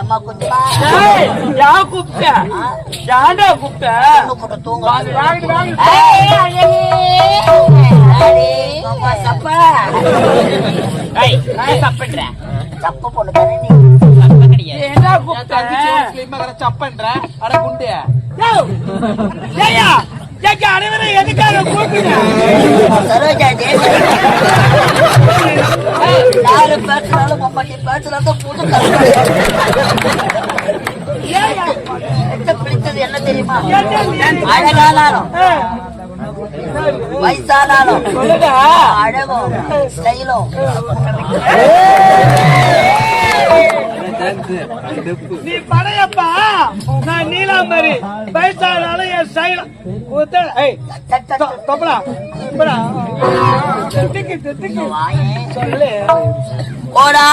அம்மா குத்துமா யா கூப்பிட்ட யாண்டா கூப்பிட்ட தூங்க சப்ப பொண்ணு தானே நீ என்ன கூப்பிட்ட சப்பன்ற அட குண்டு அனைவரும் எதுக்காக கூப்பிட்ட சரோஜா யாரு பேசுறாலும் மம்மாட்டி பேசுறாங்க புது பிடிச்சது என்ன தெரியுமா அழகானாலும் வயசானாலும் அழகும் ஸ்டைலும் நீ படையப்பா நான் நீலாம்பரி வயசானாலும் என் சைலம் சொல்லு கோடான